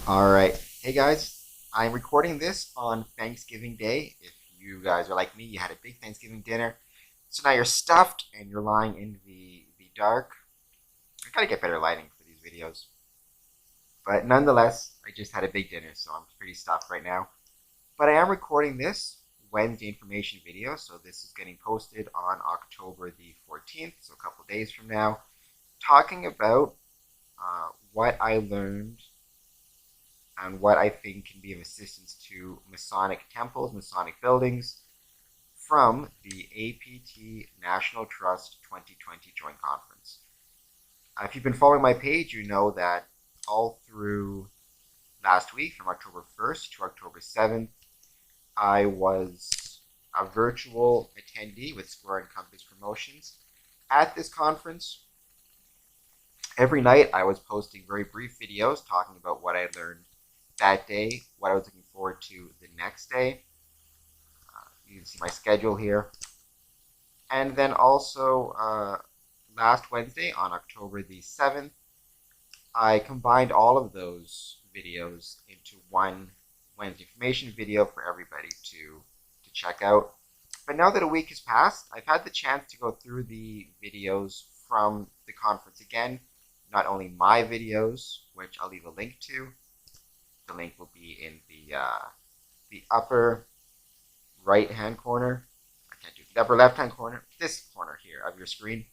Alright, hey guys, I'm recording this on Thanksgiving Day. If you guys are like me, you had a big Thanksgiving dinner, so now you're stuffed and you're lying in the dark. I gotta get better lighting for these videos. But nonetheless, I just had a big dinner, so I'm pretty stuffed right now. But I am recording this Wednesday information video, so this is getting posted on October the 14th, so a couple days from now, talking about what I learned and what I think can be of assistance to Masonic temples, Masonic buildings, from the APT National Trust 2020 Joint Conference. If you've been following my page, you know that all through last week, from October 1st to October 7th, I was a virtual attendee with Square and Compass Promotions at this conference. Every night I was posting very brief videos talking about what I learned that day, what I was looking forward to the next day. You can see my schedule here. And then also last Wednesday on October the 7th, I combined all of those videos into one Wednesday information video for everybody to check out. But now that a week has passed, I've had the chance to go through the videos from the conference again. Not only my videos, which I'll leave a link to. The link will be in the upper right-hand corner. I can't do the upper left-hand corner. This corner here of your screen.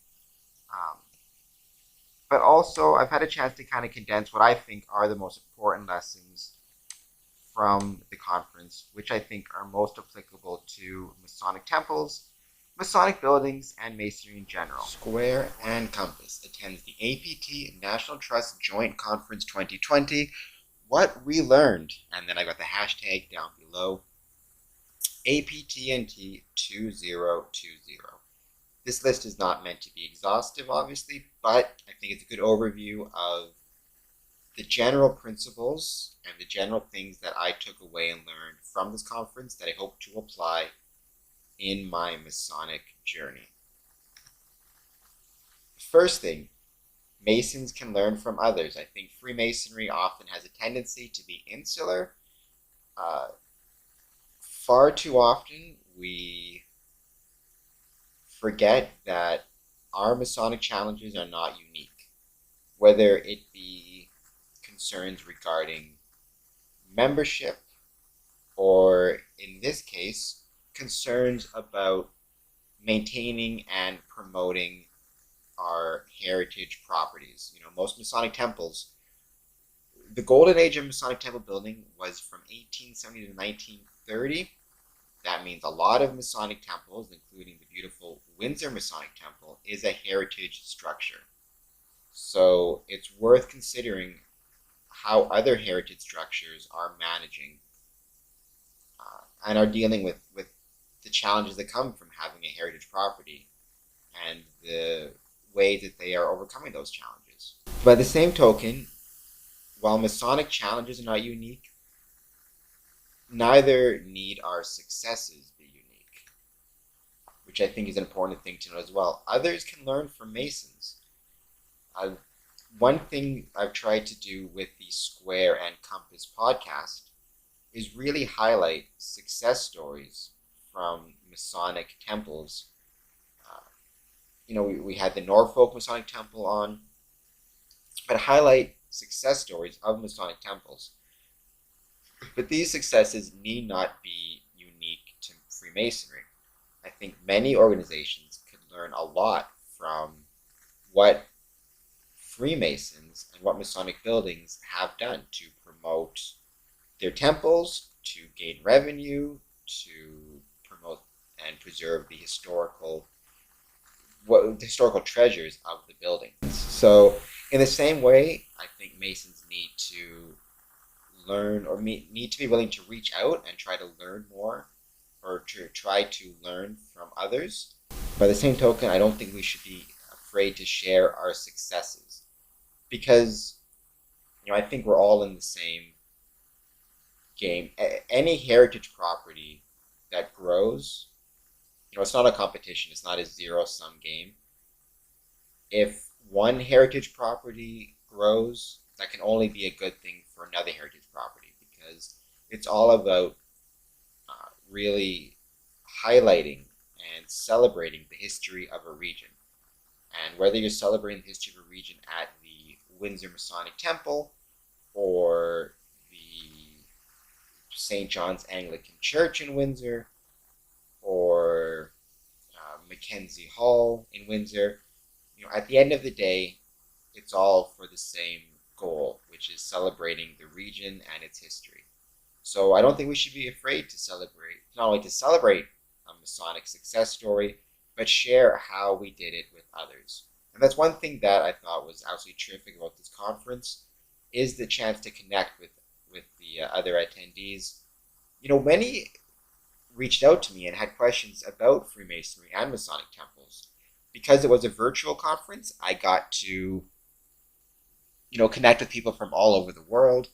But also, I've had a chance to kind of condense what I think are the most important lessons from the conference, which I think are most applicable to Masonic temples, Masonic buildings, and Masonry in general. Square and Compass attends the APT National Trust Joint Conference 2020. What we learned, and then I got the hashtag down below, APTNT 2020. This list is not meant to be exhaustive, obviously, but I think it's a good overview of the general principles and the general things that I took away and learned from this conference that I hope to apply in my Masonic journey. First thing, Masons can learn from others. I think Freemasonry often has a tendency to be insular. Far too often we forget that our Masonic challenges are not unique, whether it be concerns regarding membership or, in this case, concerns about maintaining and promoting our heritage properties. You know, most Masonic temples, the golden age of Masonic temple building was from 1870 to 1930. That means a lot of Masonic temples, including the beautiful Windsor Masonic Temple, is a heritage structure. So it's worth considering how other heritage structures are managing and are dealing with the challenges that come from having a heritage property and the ways that they are overcoming those challenges. By the same token, while Masonic challenges are not unique, neither need our successes be unique, which I think is an important thing to know as well. Others can learn from Masons. One thing I've tried to do with the Square and Compass podcast is really highlight success stories from Masonic temples. We had the Norfolk Masonic Temple on, but highlight success stories of Masonic temples. But these successes need not be unique to Freemasonry. I think many organizations could learn a lot from what Freemasons and what Masonic buildings have done to promote their temples, to gain revenue, to promote and preserve the historical treasures of the buildings. So in the same way, I think Masons need to learn or need to be willing to reach out and try to learn more or to try to learn from others. By the same token, I don't think we should be afraid to share our successes because I think we're all in the same game. Any heritage property that grows, it's not a competition. It's not a zero-sum game. If one heritage property grows, that can only be a good thing for another heritage It's all about really highlighting and celebrating the history of a region. And whether you're celebrating the history of a region at the Windsor Masonic Temple or the St. John's Anglican Church in Windsor or Mackenzie Hall in Windsor, at the end of the day, it's all for the same goal, which is celebrating the region and its history. So I don't think we should be afraid to celebrate, not only to celebrate a Masonic success story, but share how we did it with others. And that's one thing that I thought was absolutely terrific about this conference, is the chance to connect with the other attendees. Many reached out to me and had questions about Freemasonry and Masonic temples. Because it was a virtual conference, I got to, connect with people from all over the world,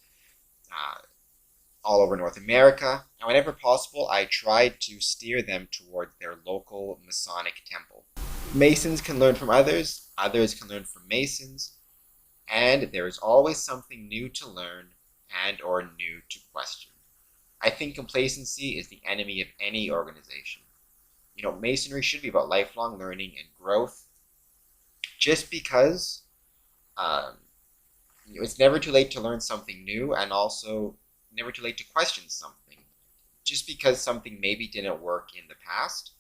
all over North America, and whenever possible, I tried to steer them towards their local Masonic temple. Masons can learn from others, others can learn from Masons, and there is always something new to learn and or new to question. I think complacency is the enemy of any organization. Masonry should be about lifelong learning and growth. Just because it's never too late to learn something new, and also never too late to question something. Just because something maybe didn't work in the past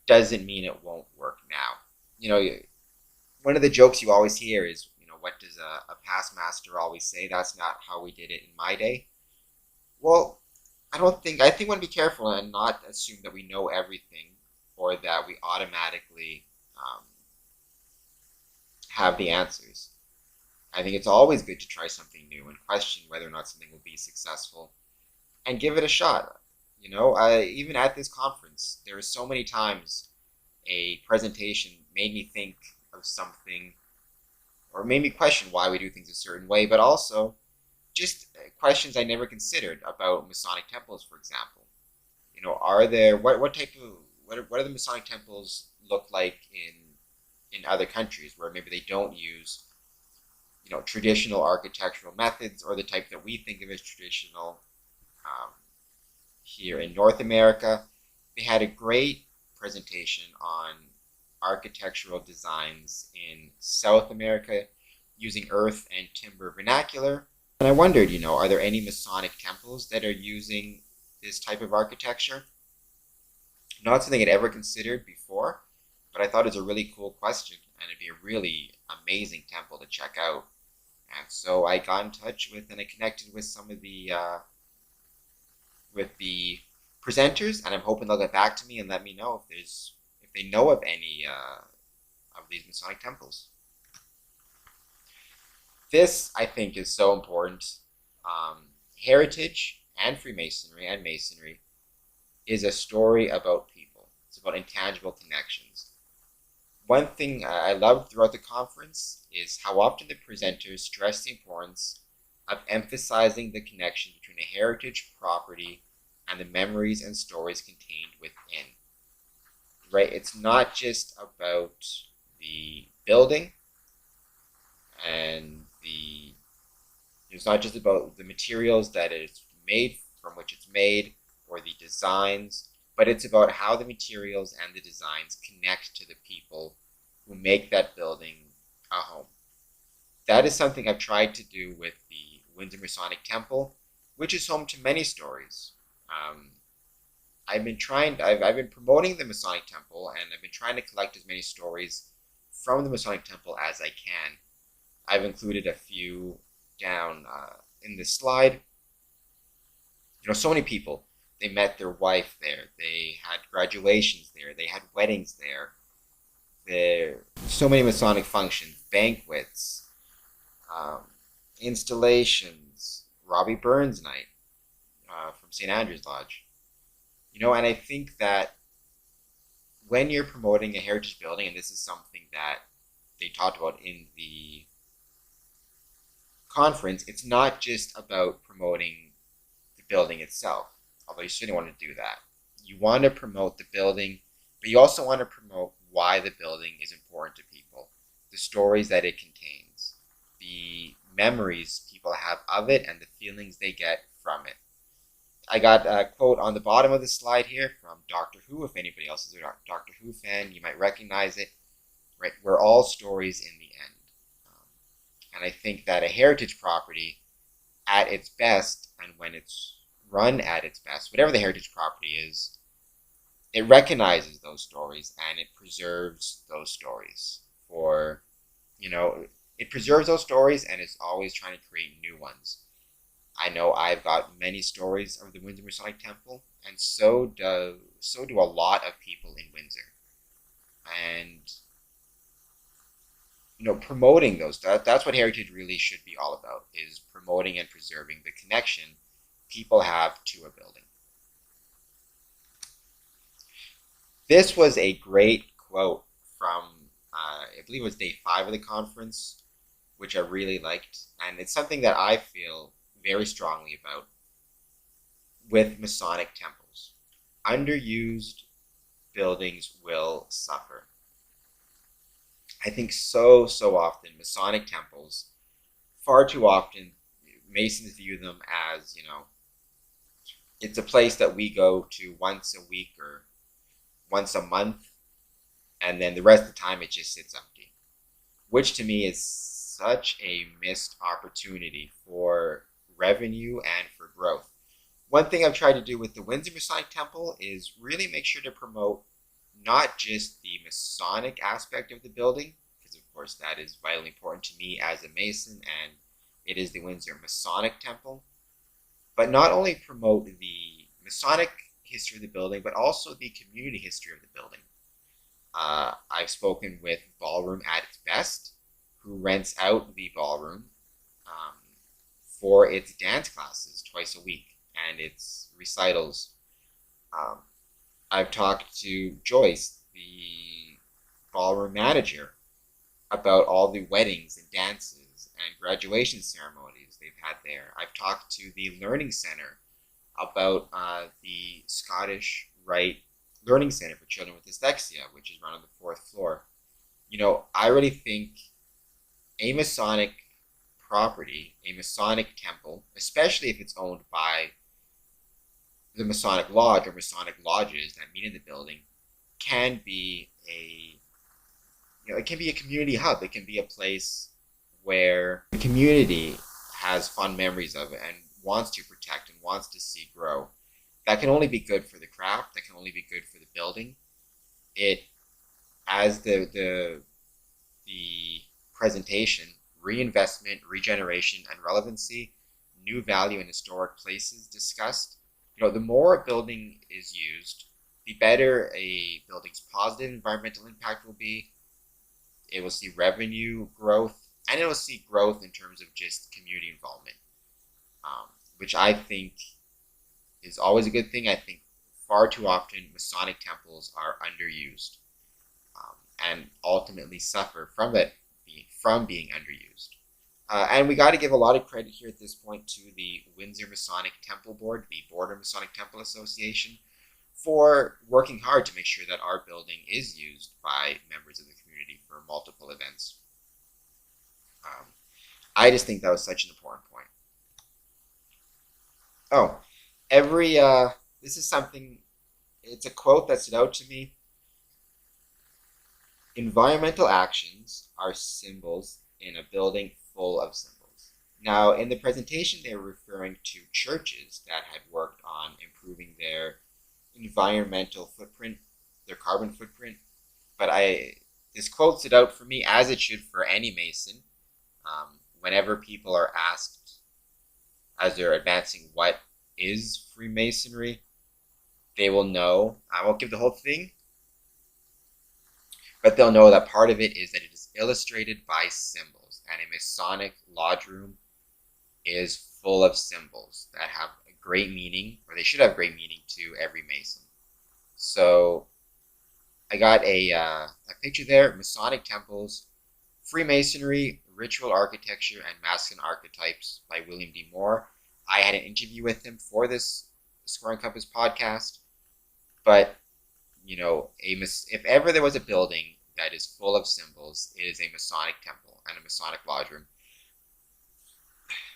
doesn't mean it won't work now. One of the jokes you always hear is, what does a past master always say? That's not how we did it in my day. Well, I think we want to be careful and not assume that we know everything, or that we automatically have the answers. I think it's always good to try something new and question whether or not something will be successful, and give it a shot. Even at this conference, there were so many times a presentation made me think of something, or made me question why we do things a certain way, but also just questions I never considered about Masonic temples, for example. Are there what are the Masonic temples look like in other countries where maybe they don't use traditional architectural methods, or the type that we think of as traditional here in North America. They had a great presentation on architectural designs in South America using earth and timber vernacular. And I wondered, are there any Masonic temples that are using this type of architecture? Not something I'd ever considered before, but I thought it was a really cool question, and it'd be a really amazing temple to check out. And so I got in touch with, and I connected with some of the presenters, and I'm hoping they'll get back to me and let me know if they know of any of these Masonic temples. This, I think, is so important. Heritage and Freemasonry and Masonry is a story about people. It's about intangible connections. One thing I loved throughout the conference is how often the presenters stress the importance of emphasizing the connection between a heritage property and the memories and stories contained within. Right? It's not just about the building, and it's not just about the materials that it's made from, which it's made, or the designs, but it's about how the materials and the designs connect to the people who make that building a home. That is something I've tried to do with the Windsor Masonic Temple, which is home to many stories. I've been promoting the Masonic Temple, and I've been trying to collect as many stories from the Masonic Temple as I can. I've included a few down in this slide. So many people, they met their wife there, they had graduations there, they had weddings there. So many Masonic functions, banquets, installations, Robbie Burns night from St. Andrew's Lodge. And I think that when you're promoting a heritage building, and this is something that they talked about in the conference, it's not just about promoting the building itself, although you certainly want to do that. You want to promote the building, but you also want to promote why the building is important to people, the stories that it contains, the memories people have of it, and the feelings they get from it. I got a quote on the bottom of the slide here from Doctor Who. If anybody else is a Doctor Who fan, you might recognize it. Right, we're all stories in the end. And I think that a heritage property at its best, and when it's run at its best, whatever the heritage property is, it recognizes those stories and it preserves those stories for, it preserves those stories and it's always trying to create new ones. I know I've got many stories of the Windsor Masonic Temple, and so do a lot of people in Windsor. And promoting those, that's what heritage really should be all about, is promoting and preserving the connection people have to a building. This was a great quote from, I believe it was day 5 of the conference, which I really liked. And it's something that I feel very strongly about with Masonic temples. Underused buildings will suffer. I think so often Masonic temples, far too often, Masons view them as, it's a place that we go to once a week or once a month, and then the rest of the time it just sits empty, which to me is such a missed opportunity for revenue and for growth. One thing I've tried to do with the Windsor Masonic Temple is really make sure to promote not just the Masonic aspect of the building, because of course that is vitally important to me as a Mason, and it is the Windsor Masonic Temple, but not only promote the Masonic history of the building, but also the community history of the building. I've spoken with Ballroom at its Best, who rents out the ballroom for its dance classes twice a week and its recitals. I've talked to Joyce, the ballroom manager, about all the weddings and dances and graduation ceremonies they've had there. I've talked to the Learning Center about the Scottish Rite Learning Center for Children with Dyslexia, which is run on the 4th floor. I really think a Masonic property, a Masonic temple, especially if it's owned by the Masonic Lodge or Masonic lodges that meet in the building, can be it can be a community hub. It can be a place where the community has fond memories of it and wants to protect and wants to see grow. That can only be good for the craft. That can only be good for the building. It, as the presentation, reinvestment, regeneration, and relevancy, new value in historic places discussed. The more a building is used, the better a building's positive environmental impact will be. It will see revenue growth, and it will see growth in terms of just community involvement, which I think is always a good thing. I think far too often Masonic temples are underused and ultimately suffer from being underused. And we got to give a lot of credit here at this point to the Windsor Masonic Temple Board, the Border Masonic Temple Association, for working hard to make sure that our building is used by members of the community for multiple events. I just think that was such an important point. Oh, this is something, it's a quote that stood out to me. Environmental actions are symbols in a building full of symbols. Now, in the presentation, they were referring to churches that had worked on improving their environmental footprint, their carbon footprint. But this quote stood out for me, as it should for any Mason. Whenever people are asked, as they're advancing, what is Freemasonry, they will know. I won't give the whole thing, but they'll know that part of it is that it is illustrated by symbols, and a Masonic lodge room is full of symbols that have a great meaning, or they should have great meaning to every Mason. So I got a picture there, Masonic temples, Freemasonry, Ritual Architecture, and Masculine Archetypes by William D. Moore. I had an interview with him for this Square and Compass podcast, but if ever there was a building that is full of symbols, it is a Masonic temple and a Masonic lodge room.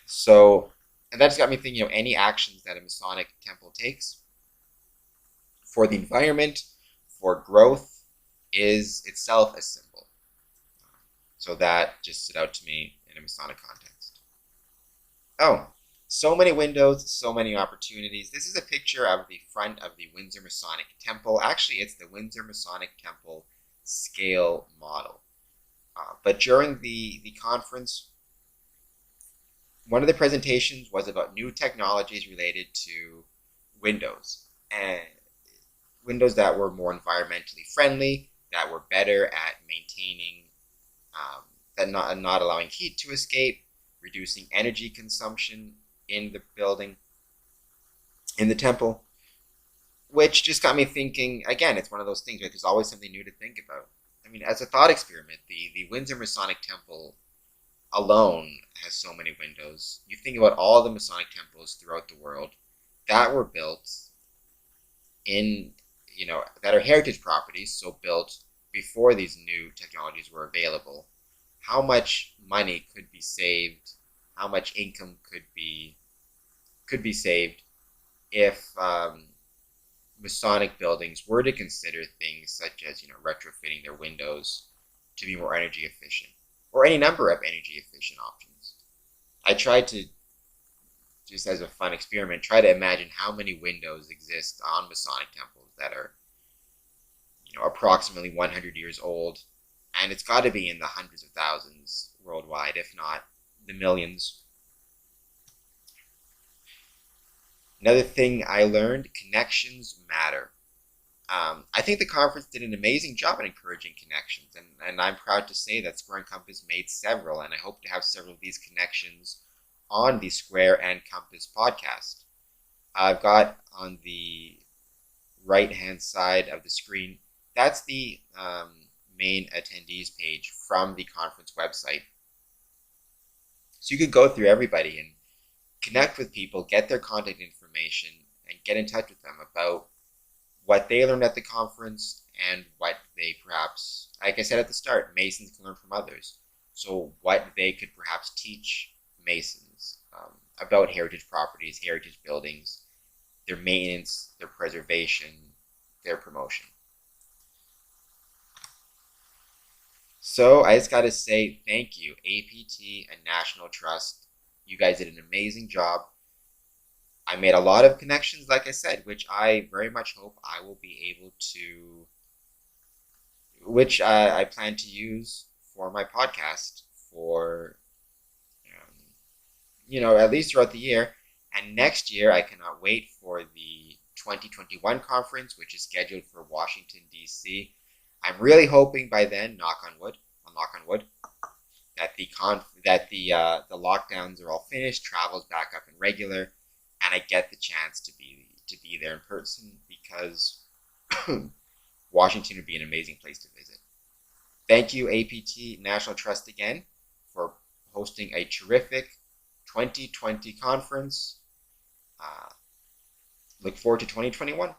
So And that's got me thinking, any actions that a Masonic temple takes for the environment, for growth, is itself a symbol. So that just stood out to me in a Masonic context. Oh, so many windows, so many opportunities. This is a picture of the front of the Windsor Masonic Temple. Actually, it's the Windsor Masonic Temple scale model. But during the conference, one of the presentations was about new technologies related to windows, and windows that were more environmentally friendly, that were better at maintaining, that not allowing heat to escape, reducing energy consumption in the building, in the temple, which just got me thinking. Again, it's one of those things where there's always something new to think about. I mean, as a thought experiment, the Windsor Masonic Temple alone has so many windows. You think about all the Masonic temples throughout the world that were built in, that are heritage properties, so built before these new technologies were available. How much money could be saved? How much income could be saved if Masonic buildings were to consider things such as retrofitting their windows to be more energy efficient, or any number of energy efficient options. I tried to, just as a fun experiment, try to imagine how many windows exist on Masonic temples that are approximately 100 years old, and it's got to be in the hundreds of thousands worldwide, if not the millions. Another thing I learned: connections matter. I think the conference did an amazing job at encouraging connections, and I'm proud to say that Square and Compass made several, and I hope to have several of these connections on the Square and Compass podcast. I've got on the right-hand side of the screen, that's the main attendees page from the conference website. So you could go through everybody and connect with people, get their contact information, and get in touch with them about what they learned at the conference and what they perhaps, like I said at the start, Masons can learn from others. So what they could perhaps teach Masons about heritage properties, heritage buildings, their maintenance, their preservation, their promotion. So I just got to say thank you, APT and National Trust. You guys did an amazing job. I made a lot of connections, like I said, which I very much hope I will be able to, which I plan to use for my podcast for, at least throughout the year. And next year, I cannot wait for the 2021 conference, which is scheduled for Washington, D.C. I'm really hoping by then, knock on wood, that the lockdowns are all finished, travel's back up and regular, and I get the chance to be there in person, because Washington would be an amazing place to visit. Thank you, APT National Trust, again for hosting a terrific 2020 conference. Look forward to 2021.